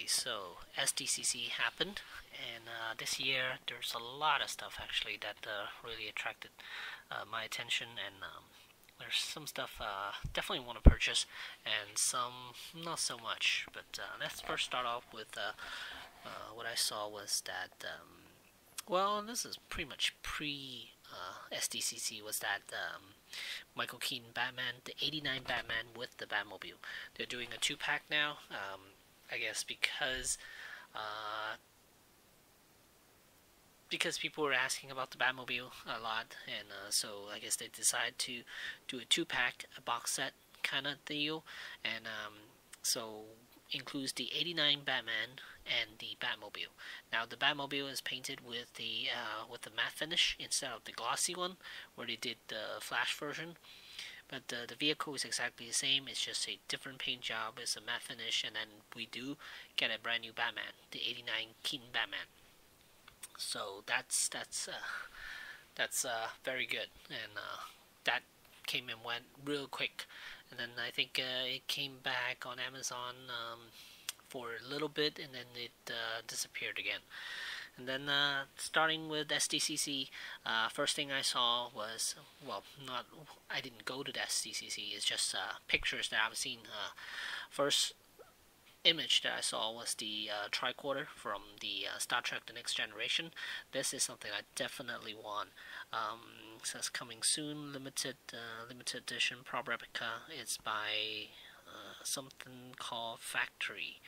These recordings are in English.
Okay, so SDCC happened, and this year there's a lot of stuff actually that really attracted my attention, and there's some stuff definitely want to purchase, and some not so much. But let's first start off with what I saw was that, well, this is pretty much pre SDCC, was that Michael Keaton Batman, the '89 Batman with the Batmobile. They're doing a two-pack now. I guess uh, because people were asking about the Batmobile a lot, and so I guess they decided to do a two-pack, a box set kind of deal, and so includes the '89 Batman and the Batmobile. Now the Batmobile is painted with the matte finish instead of the glossy one, where they did the Flash version. But the vehicle is exactly the same. It's just a different paint job. It's a matte finish, and then we do get a brand new Batman, the '89 Keaton Batman. So that's very good, and that came and went real quick. And then I think it came back on Amazon for a little bit, and then it disappeared again. And then starting with SDCC, first thing I saw was, well, not, I didn't go to the SDCC, it's just pictures that I've seen. First image that I saw was the tricorder from the Star Trek The Next Generation. This is something I definitely want. It says coming soon, limited edition, Prop Replica. It's by something called Factory.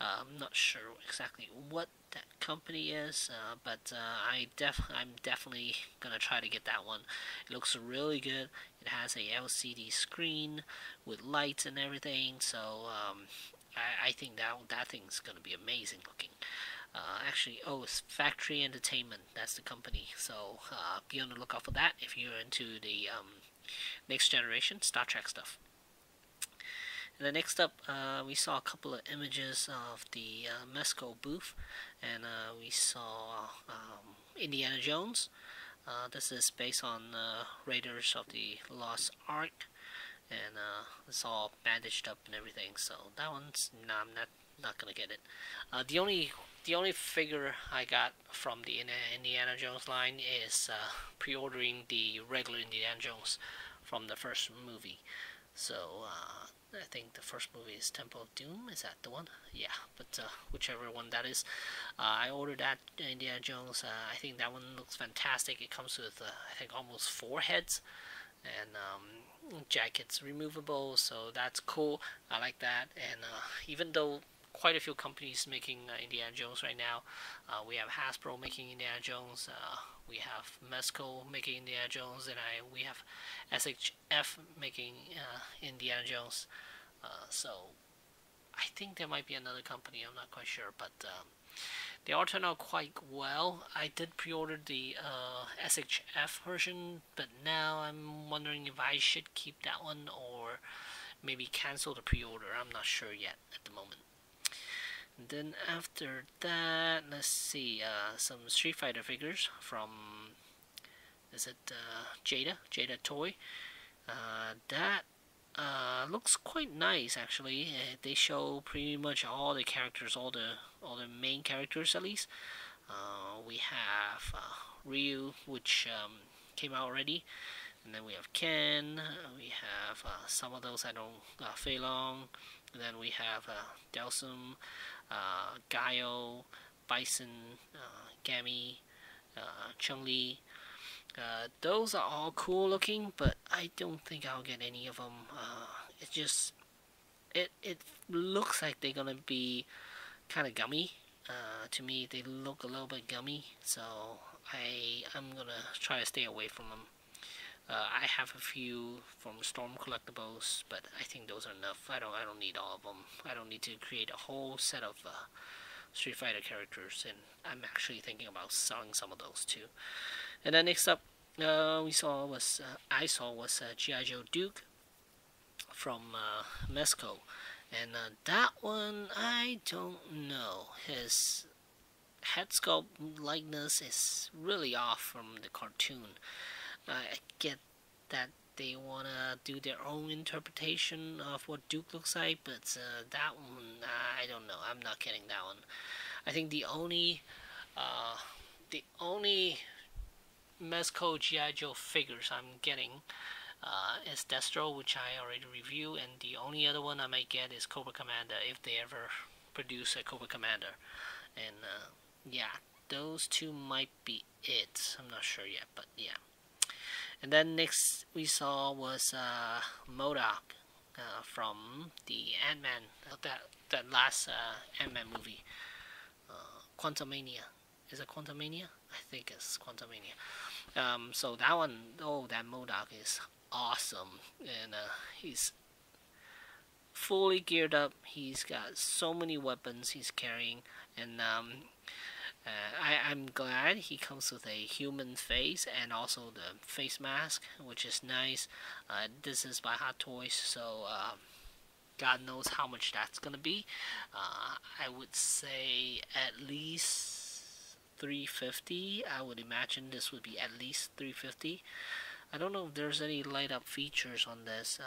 I'm not sure exactly what that company is, but I'm definitely gonna try to get that one. It looks really good. It has a LCD screen with lights and everything, so I think that thing's gonna be amazing looking. Actually, it's Factory Entertainment. That's the company. So be on the lookout for that if you're into the Next Generation Star Trek stuff. And then next up, we saw a couple of images of the Mezco booth, and we saw Indiana Jones. This is based on Raiders of the Lost Ark, and it's all bandaged up and everything. So that one's I'm not gonna get it. The only figure I got from the Indiana Jones line is pre-ordering the regular Indiana Jones from the first movie. So I think the first movie is Temple of Doom. Is that the one? Yeah, but whichever one that is. I ordered that Indiana Jones. I think that one looks fantastic. It comes with, I think, almost 4 heads. And jacket's removable, so that's cool. I like that. And even though quite a few companies making Indiana Jones right now, we have Hasbro making Indiana Jones. We have Mezco making Indiana Jones, and we have SHF making Indiana Jones. So I think there might be another company. I'm not quite sure, but they all turned out quite well. I did pre-order the SHF version, but now I'm wondering if I should keep that one or maybe cancel the pre-order. I'm not sure yet at the moment. And then after that, let's see, some Street Fighter figures from, is it Jada Toy? That looks quite nice actually. They show pretty much all the characters, all the main characters at least. We have Ryu, which came out already, and then we have Ken. We have some of those I don't, Fei Long, and then we have Delsum, Gaio, Bison, Gammy, Chun-Li. Those are all cool looking, but I don't think I'll get any of them. It looks like they're gonna be kind of gummy. To me, they look a little bit gummy, so I'm gonna try to stay away from them. I have a few from Storm Collectibles, but I think those are enough. I don't need all of them. I don't need to create a whole set of Street Fighter characters, and I'm actually thinking about selling some of those too. And then next up, I saw was G.I. Joe Duke from Mezco, and that one I don't know. His head sculpt likeness is really off from the cartoon. I get that they wanna do their own interpretation of what Duke looks like, but that one, I don't know. I'm not getting that one. I think the only Mezco GI Joe figures I'm getting is Destro, which I already reviewed, and the only other one I might get is Cobra Commander if they ever produce a Cobra Commander. And yeah, those two might be it. I'm not sure yet, but yeah. And then next we saw was MODOK from the Ant-Man, that last Ant-Man movie, Quantumania. Is it Quantumania? I think it's Quantumania. So that one, oh, that MODOK is awesome, and he's fully geared up. He's got so many weapons he's carrying, and I'm glad he comes with a human face and also the face mask, which is nice. This is by Hot Toys, so God knows how much that's gonna be. I would say at least 350. I would imagine this would be at least 350. I don't know if there's any light up features on this.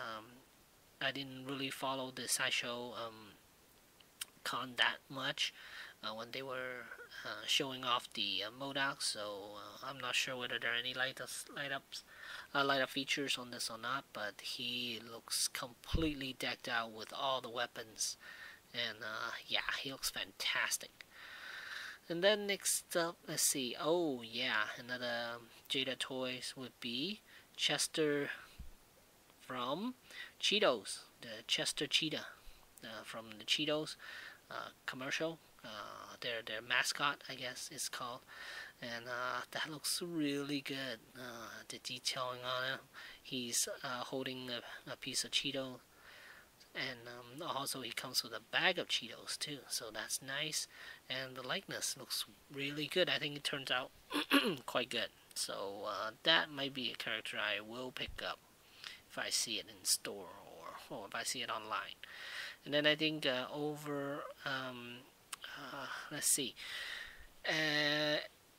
I didn't really follow the Sideshow con that much when they were showing off the MODOK, so I'm not sure whether there are any light up features on this or not. But he looks completely decked out with all the weapons, and yeah, he looks fantastic. And then next up, let's see. Oh yeah, another Jada Toys would be Chester from Cheetos, the Chester Cheetah from the Cheetos commercial. Their mascot, I guess, is called, and that looks really good. The detailing on it. He's holding a piece of Cheeto, and also he comes with a bag of Cheetos too, so that's nice. And the likeness looks really good. I think it turns out quite good. So that might be a character I will pick up if I see it in store or if I see it online. And then I think let's see,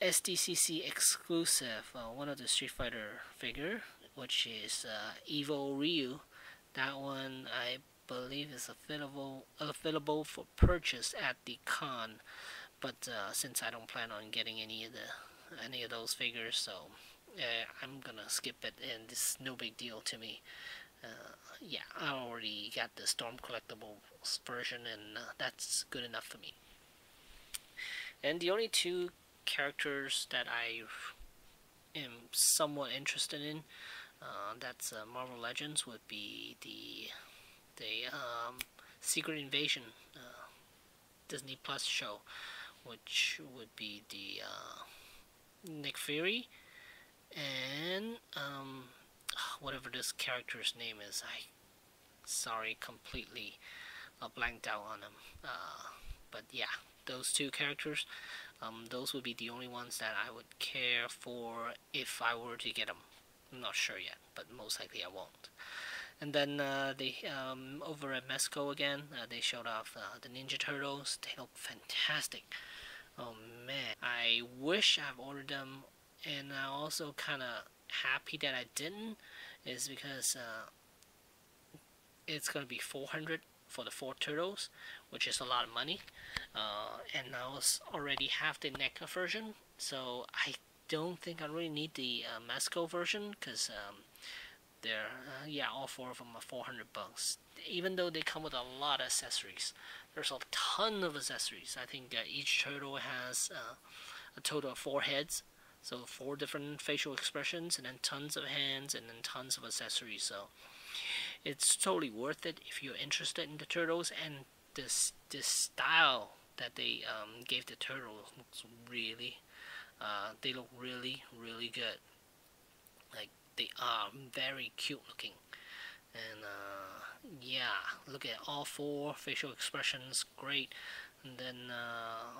SDCC exclusive, one of the Street Fighter figure, which is Evo Ryu. That one I believe is available for purchase at the con, but since I don't plan on getting any of those figures, so I'm gonna skip it, and it's no big deal to me. Yeah, I already got the Storm Collectibles version, and that's good enough for me. And the only two characters that I am somewhat interested in, that's Marvel Legends, would be the Secret Invasion Disney Plus show, which would be the Nick Fury and whatever this character's name is. Sorry, completely blanked out on him. But yeah, those two characters, those would be the only ones that I would care for if I were to get them. I'm not sure yet, but most likely I won't. And then they over at Mezco again, they showed off the Ninja Turtles. They look fantastic. Oh man, I wish I've ordered them, and I'm also kind of happy that I didn't, is because it's gonna be 400 for the 4 turtles, which is a lot of money, and I was already have the NECA version, so I don't think I really need the Mezco version, because they're yeah, all 4 of them are 400 bucks, even though they come with a lot of accessories. There's a ton of accessories. I think each turtle has a total of 4 heads, so 4 different facial expressions, and then tons of hands, and then tons of accessories. So it's totally worth it if you're interested in the turtles, and this style that they gave the turtles looks really, they look really good. Like, they are very cute looking, and yeah, look at all 4 facial expressions, great, and then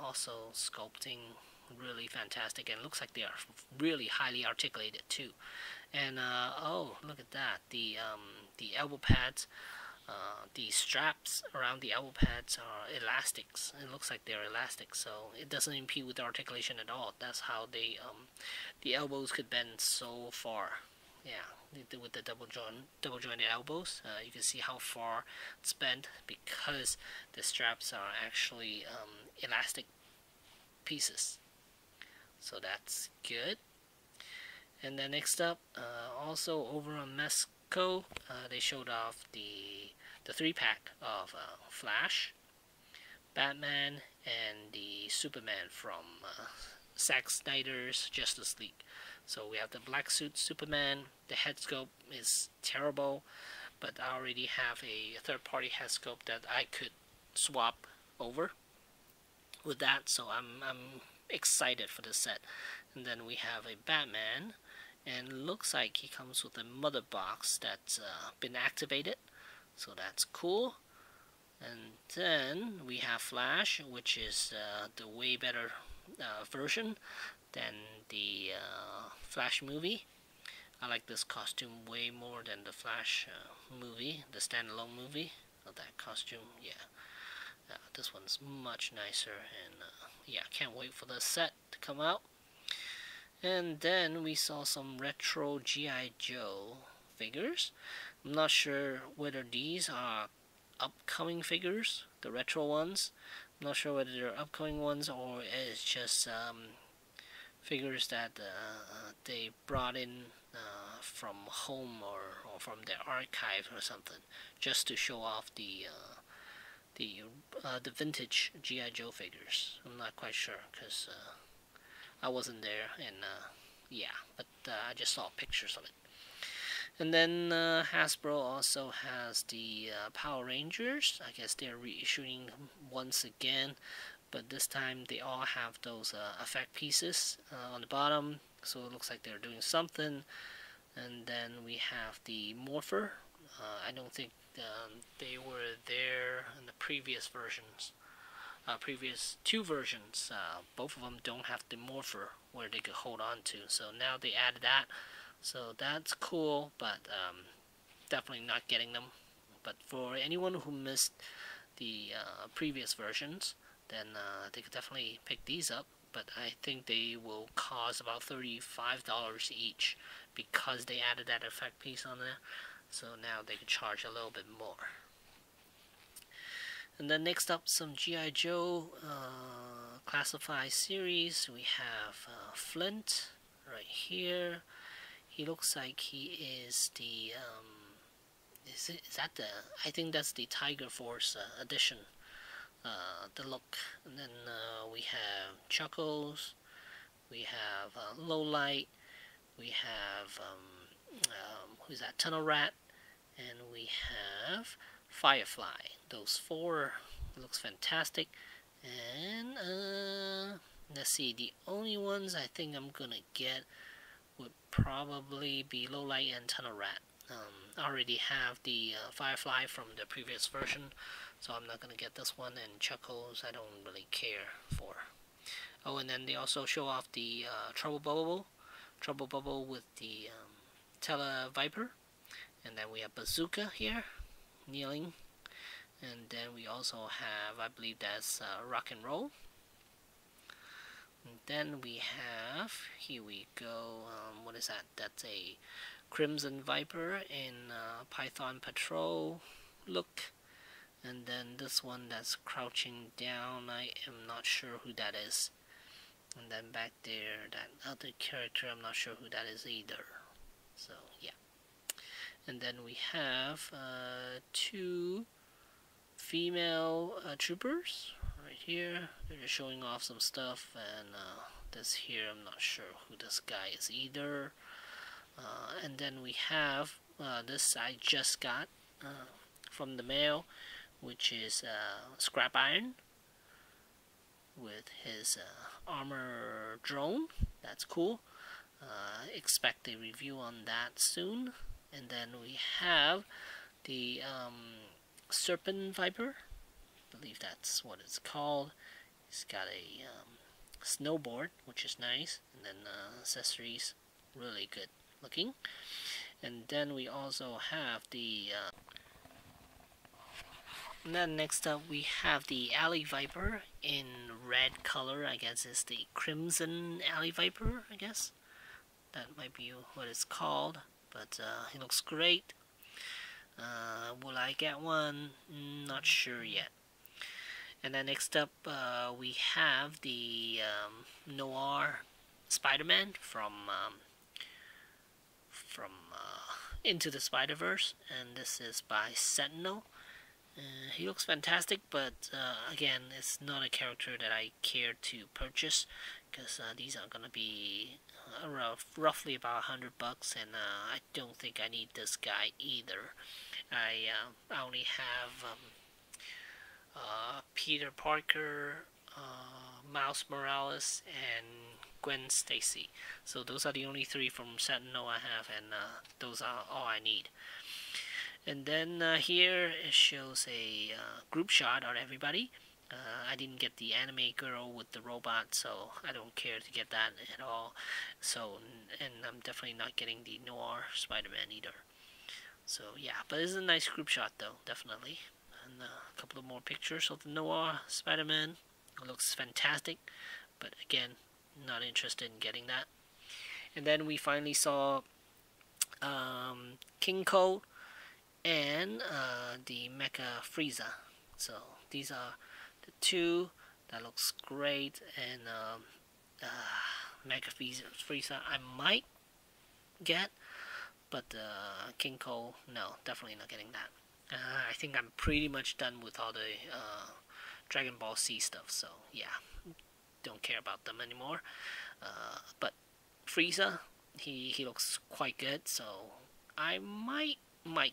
also sculpting really fantastic, and it looks like they are really highly articulated too. And oh, look at that, the elbow pads, the straps around the elbow pads are elastics. It looks like they're elastic, so it doesn't impede with the articulation at all. That's how they the elbows could bend so far. yeah, with the double jointed elbows. You can see how far it's bent because the straps are actually elastic pieces. So that's good. And then next up, also over on Mesco, they showed off the 3-pack of Flash, Batman, and the Superman from Zack Snyder's Justice League. So we have the black suit Superman. The head sculpt is terrible, but I already have a third-party head sculpt that I could swap over with that. So I'm excited for the set. And then we have a Batman, and looks like he comes with a mother box that's been activated. So that's cool. And then we have Flash, which is the way better version than the Flash movie. I like this costume way more than the Flash movie, the standalone movie of that costume. Yeah, this one's much nicer, and yeah, can't wait for the set to come out. And then we saw some retro G.I. Joe figures. I'm not sure whether these are upcoming figures, the retro ones. I'm not sure whether they're upcoming ones or it's just figures that they brought in from home or from their archive or something, just to show off the vintage G.I. Joe figures. I'm not quite sure because I wasn't there, and yeah, but I just saw pictures of it. And then Hasbro also has the Power Rangers. I guess they're reissuing once again, but this time they all have those effect pieces on the bottom, so it looks like they're doing something. And then we have the Morpher. I don't think they were there in the previous versions. Previous two versions, both of them don't have the Morpher where they could hold on to, so now they added that. So that's cool, but definitely not getting them. But for anyone who missed the previous versions, then they could definitely pick these up. But I think they will cost about $35 each because they added that effect piece on there. So now they can charge a little bit more. And then next up, some G.I. Joe classified series. We have Flint right here. He looks like he is the is that the, I think that's the Tiger Force edition, the look. And then we have Chuckles, we have Lowlight, we have who's that, Tunnel Rat, and we have Firefly. Those four looks fantastic. And let's see, the only ones I think I'm gonna get would probably be Lowlight and Tunnel Rat. I already have the Firefly from the previous version, so I'm not gonna get this one. And Chuckles, I don't really care for. Oh, and then they also show off the Trouble Bubble with the Tele Viper, and then we have Bazooka here, kneeling, and then we also have, I believe that's Rock and Roll. And then we have, here we go, what is that? That's a Crimson Viper in Python Patrol look. And then this one that's crouching down, I am not sure who that is. And then back there, that other character, I'm not sure who that is either. So, yeah. And then we have two female troopers right here. They're just showing off some stuff, and this here, I'm not sure who this guy is either. And then we have this I just got from the mail, which is Scrap Iron with his armor drone. That's cool. Expect a review on that soon. And then we have the Serpent Viper. I believe that's what it's called. He's got a snowboard, which is nice, and then accessories, really good looking. And then we also have the and then next up we have the Alley Viper in red color. I guess it's the Crimson Alley Viper, I guess. That might be what it's called. but he looks great. Will I get one? Not sure yet. And then next up, we have the Noir Spider-Man from Into the Spider-Verse, and this is by Sentinel. He looks fantastic, but again, it's not a character that I care to purchase because these are gonna be roughly about $100, and I don't think I need this guy either. I only have Peter Parker, Miles Morales, and Gwen Stacy. So those are the only three from Sentinel I have, and those are all I need. And then here it shows a group shot of everybody. I didn't get the anime girl with the robot, so I don't care to get that at all. So, and I'm definitely not getting the Noir Spider-Man either. So yeah, but it's a nice group shot though, definitely. And a couple of more pictures of the Noir Spider-Man. It looks fantastic, but again, not interested in getting that. And then we finally saw King Cole and the Mecha Frieza. So these are the two that looks great, and Mecha Frieza I might get, but King Cole, no, definitely not getting that. I think I'm pretty much done with all the Dragon Ball Z stuff, so yeah, don't care about them anymore. But Frieza, he looks quite good, so I might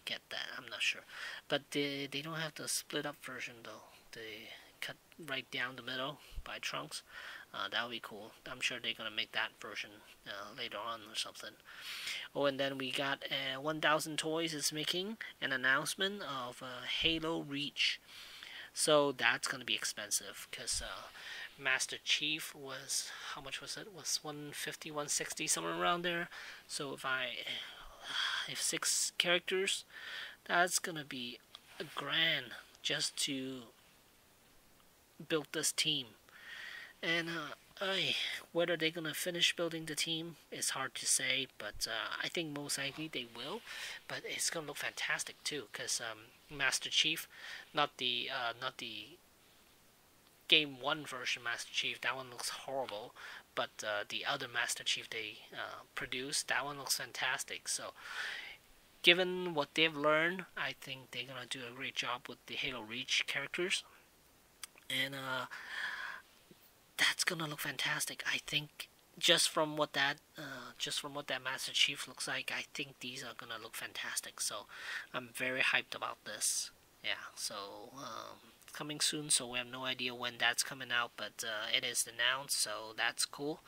get that. I'm not sure, but they don't have the split up version though. They cut right down the middle by Trunks. That would be cool. I'm sure they're gonna make that version later on or something. Oh, and then we got 1000 Toys is making an announcement of Halo Reach. So that's gonna be expensive because Master Chief was, how much was it? Was 150, 160, somewhere around there. So if 6 characters, that's gonna be a grand just to build this team. And whether they're gonna finish building the team is hard to say, but I think most likely they will. But it's gonna look fantastic too, because Master Chief, not the Game 1 version Master Chief, that one looks horrible. But the other Master Chief they produced, that one looks fantastic. So, given what they've learned, I think they're gonna do a great job with the Halo Reach characters, and that's gonna look fantastic. I think just from what that Master Chief looks like, I think these are gonna look fantastic. So I'm very hyped about this. Yeah. So coming soon. So we have no idea when that's coming out, but it is announced. So that's cool.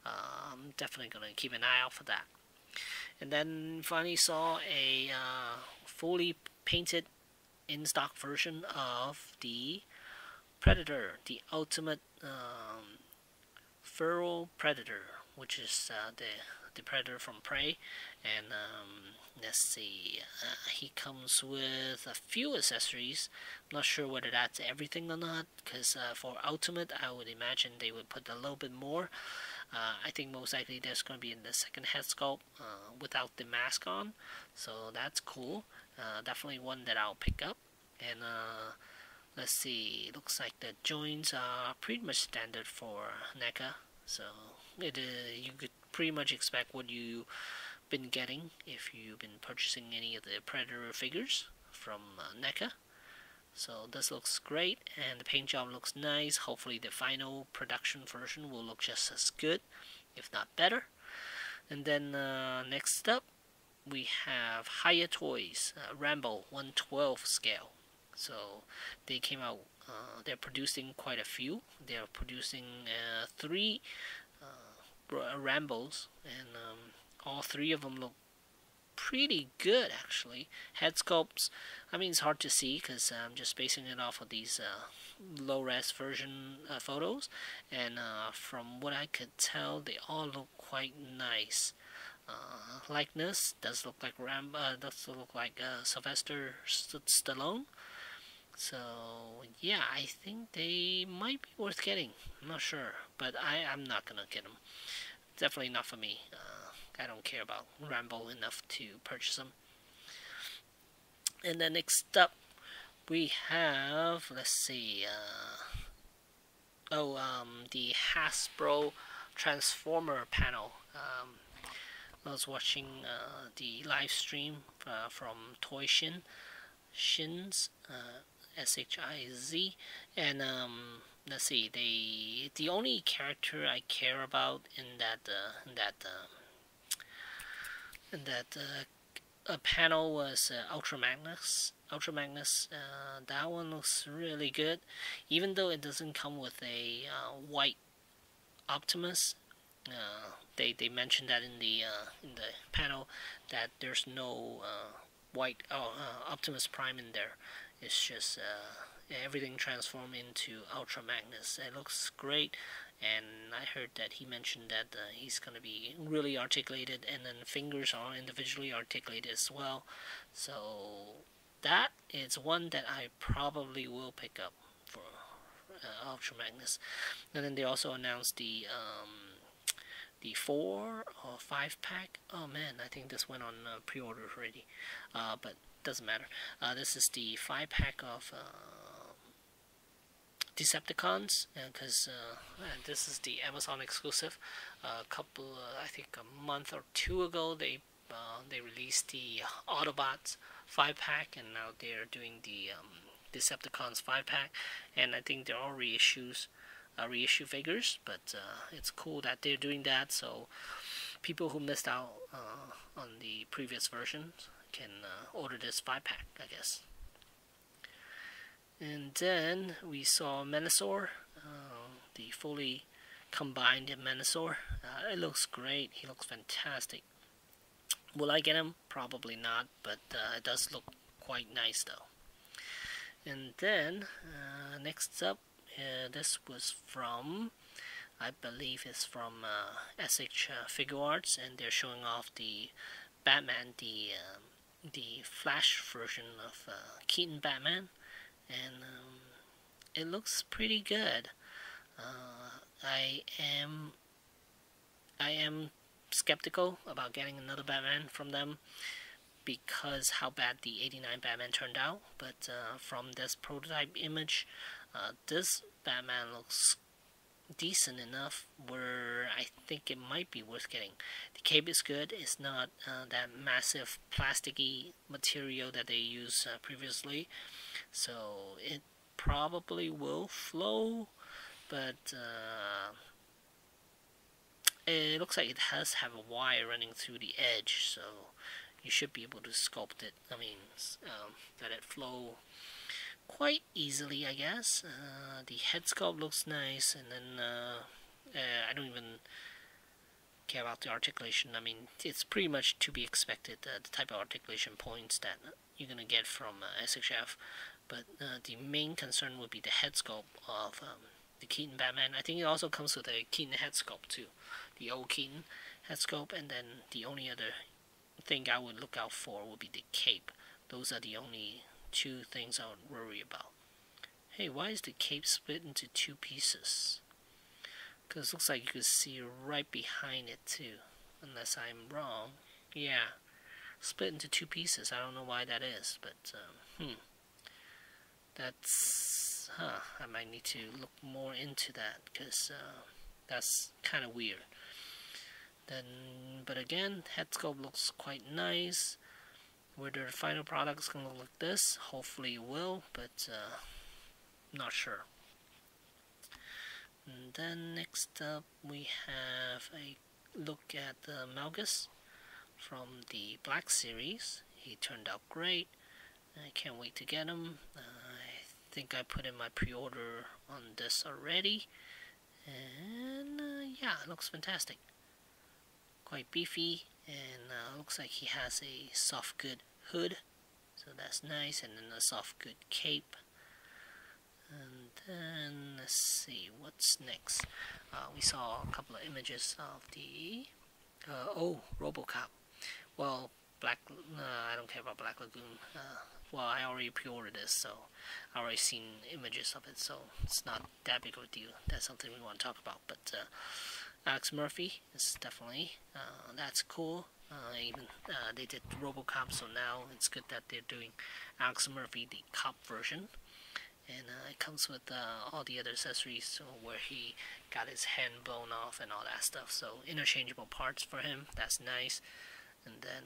I'm definitely gonna keep an eye out for that. And then finally saw a fully painted in stock version of the Predator, the ultimate feral predator, which is the predator from Prey. And let's see, he comes with a few accessories. I'm not sure whether that's everything or not, because for ultimate, I would imagine they would put a little bit more. I think most likely there's going to be in the second head sculpt without the mask on, so that's cool. Definitely one that I'll pick up. And let's see, looks like the joints are pretty much standard for NECA, so you could pretty much expect what you've been getting if you've been purchasing any of the Predator figures from NECA. So this looks great, and the paint job looks nice. Hopefully the final production version will look just as good, if not better. And then next up, we have Hiya Toys, Rambo 1/12 scale. So they came out, they're producing quite a few. They're producing 3 Rambos, and all 3 of them look pretty good actually. Head sculpts, I mean, it's hard to see because I'm just basing it off of these low-res version photos, and from what I could tell, they all look quite nice. Likeness does look like Sylvester Stallone. So yeah, I think they might be worth getting. I'm not sure, but I'm not gonna get them. Definitely not for me. I don't care about Rambo enough to purchase them. And then next up, we have, let's see, the Hasbro Transformer panel. I was watching the live stream from Toy Shins, Shiz, and let's see, the only character I care about in that panel was Ultra Magnus. That one looks really good, even though it doesn't come with a white Optimus. They mentioned that in the panel that there's no white Optimus Prime in there. It's just everything transformed into Ultra Magnus. It looks great, and I heard that he mentioned that he's going to be really articulated, and then fingers are individually articulated as well. So that is one that I probably will pick up for Ultra Magnus. And then they also announced the 4 or 5 pack. Oh man, I think this went on pre-order already, but doesn't matter. This is the 5 pack of Decepticons, because this is the Amazon exclusive. I think a month or two ago, they released the Autobots 5 pack, and now they're doing the Decepticons 5 pack, and I think they're all reissue figures, but it's cool that they're doing that, so people who missed out on the previous versions can order this 5 pack, I guess. And then we saw Menasor, the fully combined Menasor. It looks great. He looks fantastic. Will I get him? Probably not, but it does look quite nice though. And then next up, this was from, I believe it's from SH Figure Arts, and they're showing off the Batman, the Flash version of Keaton Batman, and it looks pretty good. I am skeptical about getting another Batman from them because how bad the '89 Batman turned out, but from this prototype image, this Batman looks decent enough where I think it might be worth getting. The cape is good. It's not that massive plasticky material that they used previously, so it probably will flow, but it looks like it has have a wire running through the edge, so you should be able to sculpt it. I mean, let it flow quite easily, I guess. The head sculpt looks nice, and then I don't even care about the articulation. I mean, it's pretty much to be expected, the type of articulation points that you're gonna get from SHF. But the main concern would be the head sculpt of the Keaton Batman. I think it also comes with a Keaton head sculpt too, the old Keaton head sculpt, and then the only other thing I would look out for would be the cape. Those are the only two things I would worry about. Hey, why is the cape split into 2 pieces? Because it looks like you could see right behind it too, unless I'm wrong. Yeah, split into 2 pieces. I don't know why that is, but that's I might need to look more into that, because that's kind of weird. Then, but again, head sculpt looks quite nice. Whether the final product is going to look like this, hopefully it will, but not sure. And then next up we have a look at the Malgus from the Black Series. He turned out great. I can't wait to get him. I think I put in my pre-order on this already, and yeah, it looks fantastic. Quite beefy, and looks like he has a soft good hood, so that's nice, and then a soft good cape. And then let's see what's next. We saw a couple of images of the RoboCop. Well, I don't care about Black Lagoon. Well, I already pre-ordered this, so I already seen images of it, so it's not that big of a deal. That's something we want to talk about. But Alex Murphy is definitely that's cool. Even they did RoboCop, so now it's good that they're doing Alex Murphy, the cop version, and it comes with all the other accessories, so where he got his hand blown off and all that stuff. So interchangeable parts for him. That's nice. And then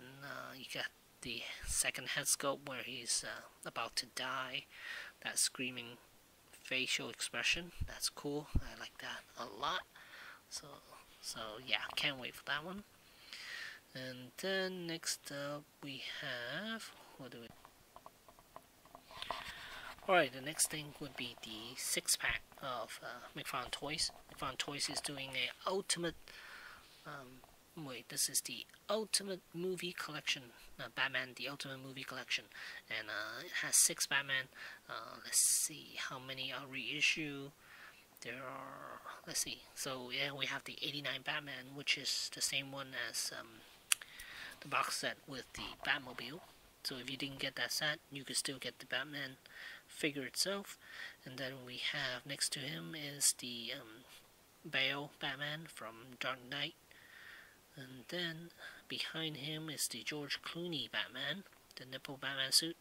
you got the second head sculpt where he's about to die. That screaming facial expression. That's cool. I like that a lot. So yeah, can't wait for that one. And then next up we have, what do we? Alright, the next thing would be the 6-pack of McFarlane Toys. McFarlane Toys is doing a ultimate, this is the Ultimate Movie Collection, Batman, the Ultimate Movie Collection. And it has 6 Batman. Let's see how many are reissue. There are, let's see, so yeah, we have the 89 Batman, which is the same one as the box set with the Batmobile. So if you didn't get that set, you could still get the Batman figure itself. And then we have next to him is the Bale Batman from Dark Knight. And then behind him is the George Clooney Batman, the nipple Batman suit.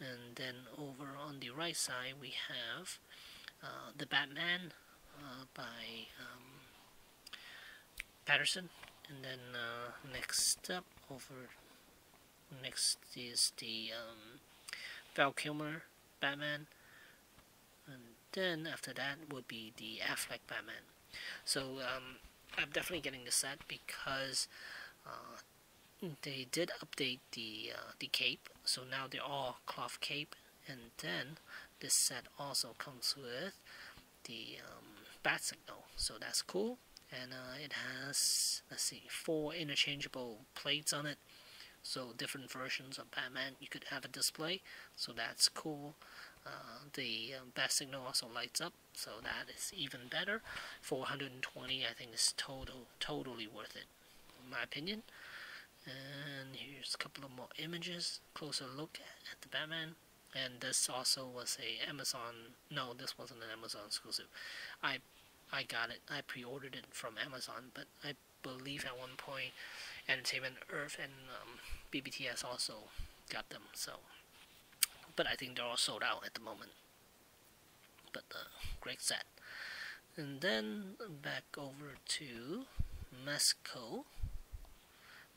And then over on the right side we have the Batman by Patterson. And then next up next is the Val Kilmer Batman, and then after that would be the Affleck Batman. So I'm definitely getting the set because they did update the cape, so now they're all cloth cape, and then this set also comes with the bat signal, so that's cool. And it has, let's see, 4 interchangeable plates on it, so different versions of Batman you could have a display, so that's cool. The bat signal also lights up, so that is even better. For 120, I think is totally worth it, in my opinion. And here's a couple of more images, closer look at the Batman. And this also was a Amazon, no, this wasn't an Amazon exclusive. I got it, I pre-ordered it from Amazon, but I believe at one point Entertainment Earth and BBTS also got them, so, but I think they're all sold out at the moment. But great set. And then back over to Mexico.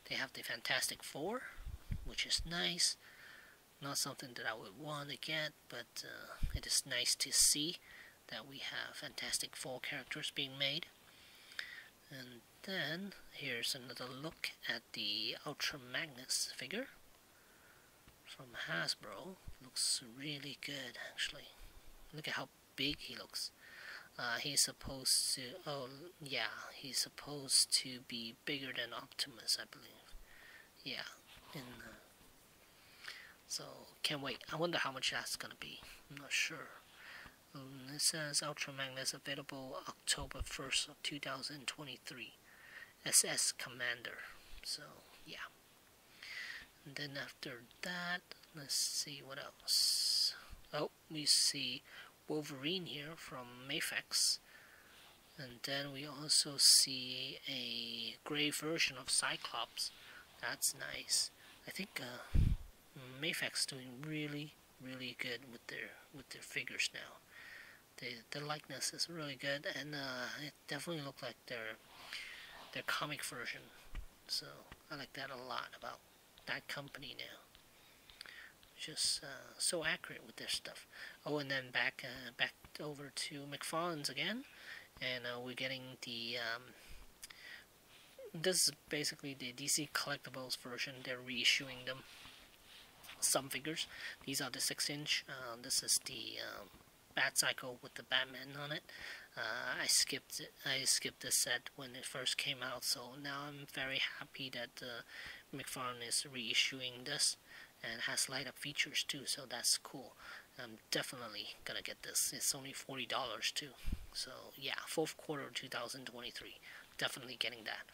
They have the Fantastic Four, which is nice. Not something that I would want to get, but it is nice to see that we have Fantastic Four characters being made. And then here's another look at the Ultra Magnus figure from Hasbro. Looks really good, actually. Look at how big he looks. He's supposed to, oh yeah, he's supposed to be bigger than Optimus, I believe. Yeah, so can't wait. I wonder how much that's gonna be. I'm not sure. It says Ultra Magnus available October 1st of 2023. SS Commander. So yeah. And then after that, let's see what else. Oh, we see Wolverine here from Mafex. And then we also see a gray version of Cyclops. That's nice. I think Mafex doing really good with their figures now. The likeness is really good, and it definitely looks like their comic version. So I like that a lot about that company now. Just so accurate with their stuff. Oh, and then back over to McFarlane's again, and we're getting the this is basically the DC Collectibles version. They're reissuing them. Some figures. These are the 6-inch. This is the Batcycle with the Batman on it. I skipped this set when it first came out, so now I'm very happy that McFarlane is reissuing this, and has light up features too, so that's cool. I'm definitely gonna get this. It's only $40 too, so yeah, 4th quarter 2023, definitely getting that.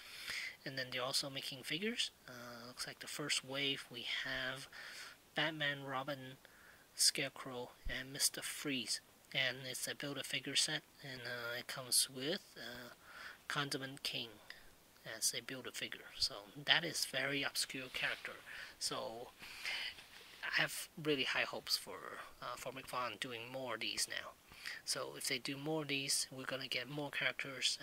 And then they're also making figures. Looks like the first wave we have Batman, Robin, Scarecrow, and Mr. Freeze. And it's a Build-A-Figure set, and it comes with Condiment King as a Build-A-Figure. So that is very obscure character. So I have really high hopes for McFarlane doing more of these now. So if they do more of these, we're gonna get more characters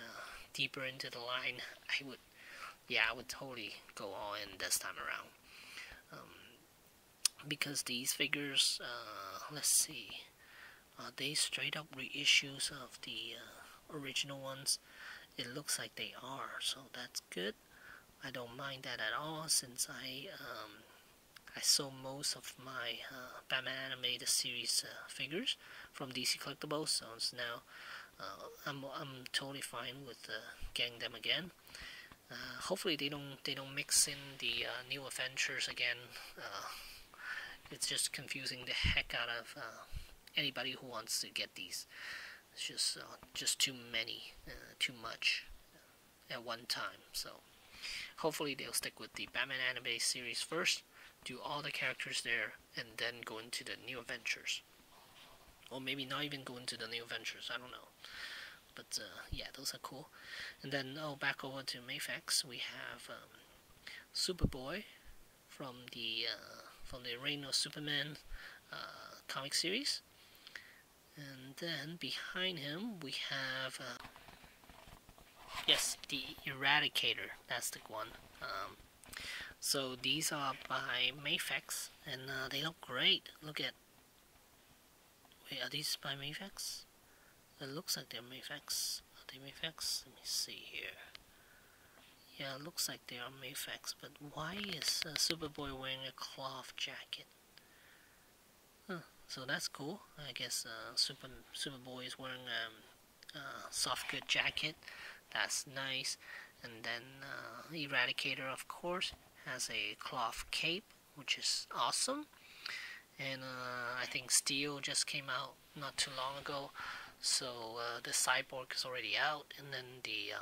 deeper into the line. I would totally go all in this time around. Because these figures, let's see, they straight up reissues of the original ones? It looks like they are, so that's good. I don't mind that at all, since I sold most of my Batman Animated Series figures from DC Collectibles, so it's now I'm totally fine with getting them again. Hopefully they don't mix in the New Avengers again. It's just confusing the heck out of anybody who wants to get these. It's just too many, too much at one time. So hopefully they'll stick with the Batman Animated Series first, do all the characters there, and then go into the New Adventures. Or maybe not even go into the New Adventures, I don't know. But yeah, those are cool. And then back over to Mafex, we have Superboy from the Reign of Superman comic series. And then behind him we have yes, the Eradicator. That's the one. So these are by Mafex, and they look great. Look at. Wait, are these by Mafex? It looks like they're Mafex. Are they Mafex? Let me see here. Yeah, it looks like they are Mafex, but why is Superboy wearing a cloth jacket? Huh, so that's cool. I guess Superboy is wearing a soft good jacket. That's nice. And then Eradicator, of course, has a cloth cape, which is awesome. And I think Steel just came out not too long ago, so the Cyborg is already out, and then the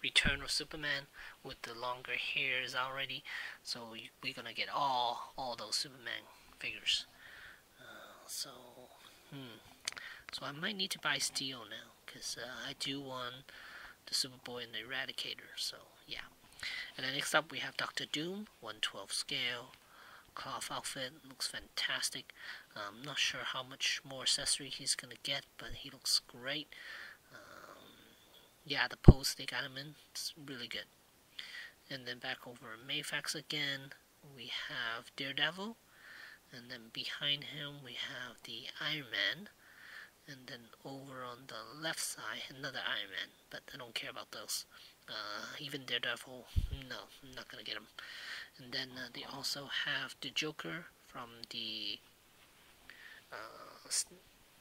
Return of Superman with the longer hair is already. So we're gonna get all those Superman figures. So I might need to buy Steel now, because I do want the Superboy and the Eradicator. So yeah. And then next up we have Doctor Doom, 1/12 scale. Cloth outfit, looks fantastic. I'm not sure how much more accessory he's gonna get, but he looks great. Yeah, the pose they got him in, it's really good. And then back over Mafex again, we have Daredevil, and then behind him we have the Iron Man, and then over on the left side another Iron Man, but I don't care about those. Even Daredevil, no, I'm not gonna get him. And then they also have the Joker from the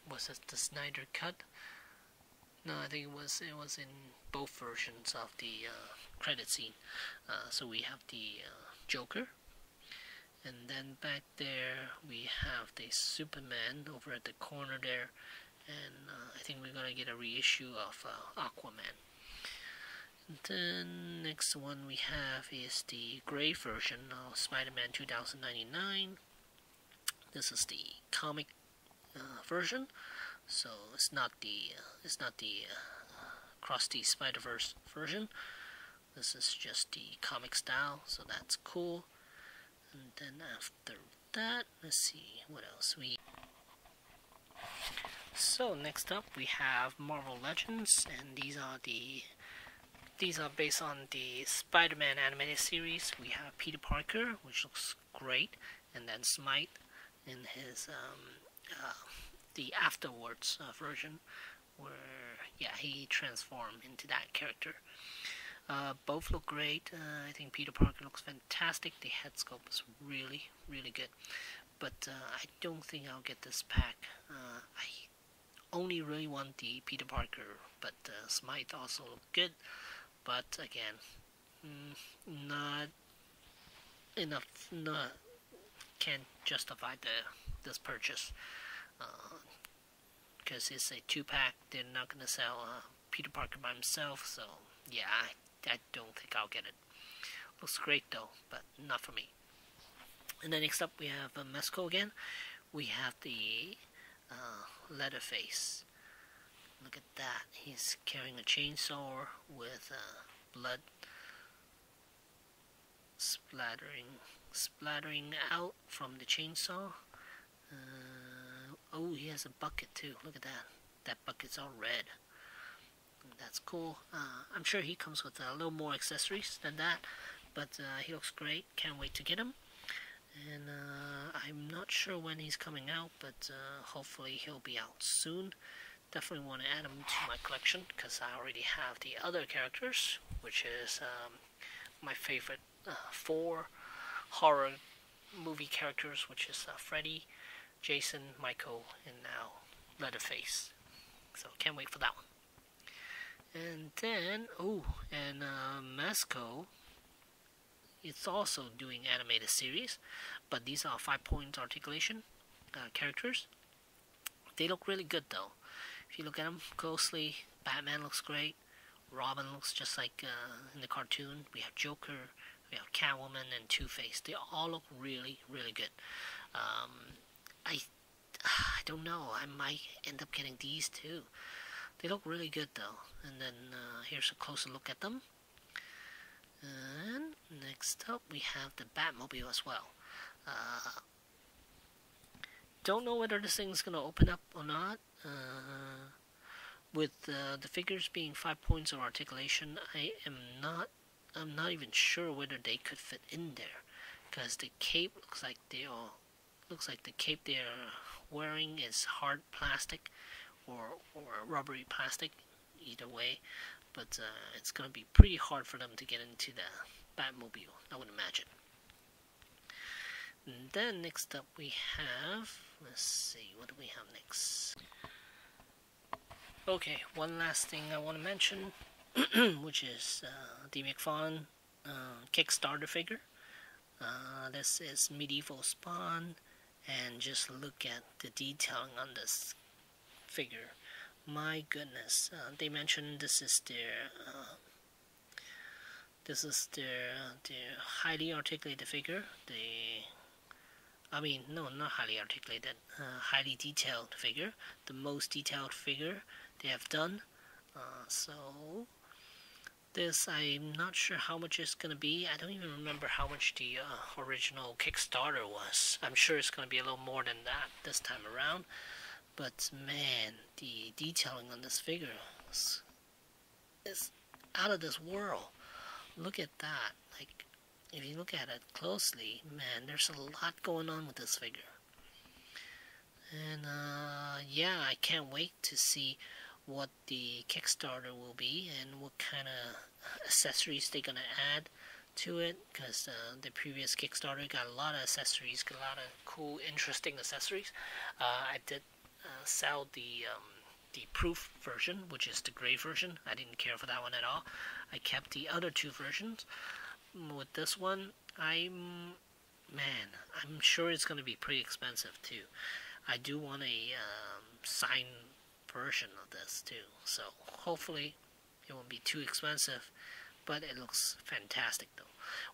was it the Snyder Cut? No, I think it was in both versions of the credit scene. So we have the Joker, and then back there we have the Superman over at the corner there, and I think we're gonna get a reissue of Aquaman. And then next one we have is the gray version of Spider-Man 2099. This is the comic version, so it's not the Across the Spider-Verse version. This is just the comic style, so that's cool. And then after that, let's see what else So next up we have Marvel Legends, and these are based on the Spider-Man animated series. We have Peter Parker, which looks great, and then Smite in his the afterwards version, where he transformed into that character. Both look great. I think Peter Parker looks fantastic. The head sculpt is really, really good. But I don't think I'll get this pack. I only really want the Peter Parker, but Smite also look good. But again, not enough. Can't justify this purchase, because it's a 2-pack. They're not gonna sell Peter Parker by himself. So yeah, I don't think I'll get it. Looks great though, but not for me. And then next up we have Mesco again. We have the Leatherface Look at that. He's carrying a chainsaw with blood splattering out from the chainsaw. Oh, he has a bucket too. Look at that. That bucket's all red. That's cool. I'm sure he comes with a little more accessories than that, but he looks great. Can't wait to get him. And I'm not sure when he's coming out, but hopefully he'll be out soon. Definitely want to add him to my collection because I already have the other characters, which is my favorite 4 horror movie characters, which is Freddy, Jason, Michael, and now Leatherface. So can't wait for that one. And then, Masco, it's also doing animated series, but these are 5-point articulation characters. They look really good though. If you look at them closely, Batman looks great. Robin looks just like in the cartoon. We have Joker, we have Catwoman, and Two-Face. They all look really, really good. I don't know. I might end up getting these too. They look really good though. And then here's a closer look at them. And next up we have the Batmobile as well. Don't know whether this thing's gonna open up or not. With the figures being 5 points of articulation, I'm not even sure whether they could fit in there, because the cape looks like the cape they're wearing is hard plastic or rubbery plastic, either way. But it's gonna be pretty hard for them to get into the Batmobile, I would imagine. And then next up we have, let's see, what do we have next? Okay, one last thing I want to mention, which is the McFarlane Kickstarter figure. This is Medieval Spawn, and just look at the detailing on this figure. My goodness, they mentioned this is their highly articulated figure. Not highly articulated, highly detailed figure. The most detailed figure they have done. So this, I'm not sure how much it's going to be. I don't even remember how much the original Kickstarter was. I'm sure it's going to be a little more than that this time around. But man, the detailing on this figure is out of this world. Look at that. Like, if you look at it closely, man, there's a lot going on with this figure. And yeah, I can't wait to see what the Kickstarter will be and what kind of accessories they're gonna add to it, because the previous Kickstarter got a lot of accessories, got a lot of cool, interesting accessories. I did sell the proof version, which is the gray version. I didn't care for that one at all. I kept the other 2 versions. With this one, I'm sure it's going to be pretty expensive too. I do want a signed version of this too, so hopefully it won't be too expensive, but it looks fantastic though.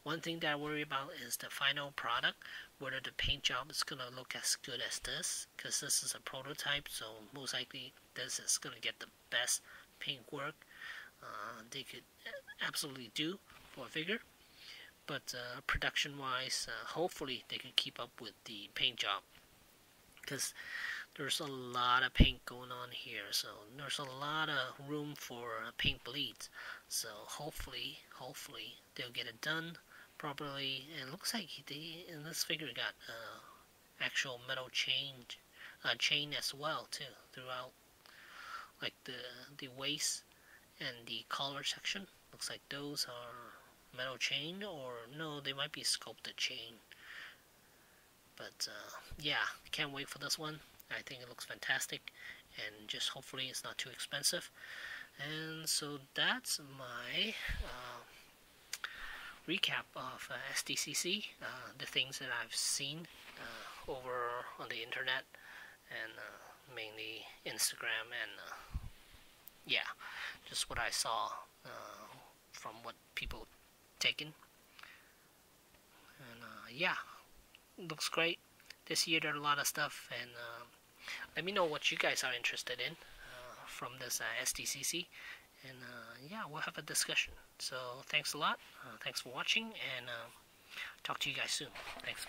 One thing that I worry about is the final product, whether the paint job is going to look as good as this, because this is a prototype, so most likely this is going to get the best paint work they could absolutely do for a figure. But production wise, hopefully they can keep up with the paint job, because there's a lot of paint going on here, so there's a lot of room for paint bleeds. So hopefully they'll get it done properly. And it looks like in this figure got actual metal chain as well too, throughout, like the waist and the collar section. Looks like those are metal chain, or no, they might be sculpted chain. But yeah, can't wait for this one. I think it looks fantastic, and just hopefully it's not too expensive. And so that's my recap of SDCC, the things that I've seen over on the internet, and mainly Instagram, and yeah, just what I saw from what people taken. And yeah, looks great. This year there are a lot of stuff, and let me know what you guys are interested in from this SDCC, and yeah, we'll have a discussion. So thanks a lot. Thanks for watching, and talk to you guys soon. Thanks.